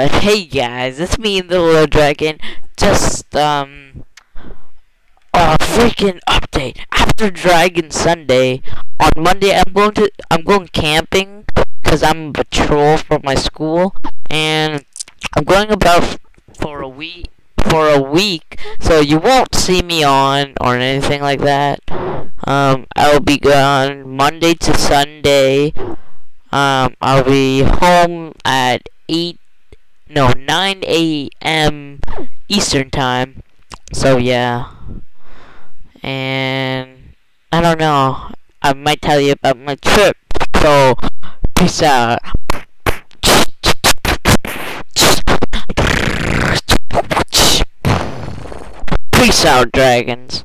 Hey guys, it's me, the Little Dragon. Just, freaking update. After Dragon Sunday, on Monday, I'm going camping, because I'm a patrol for my school, and I'm going about for a week, so you won't see me on, or anything like that. I'll be gone Monday to Sunday. I'll be home at 9 a.m. Eastern time. So yeah. And I don't know. I might tell you about my trip. So peace out. Peace out, dragons.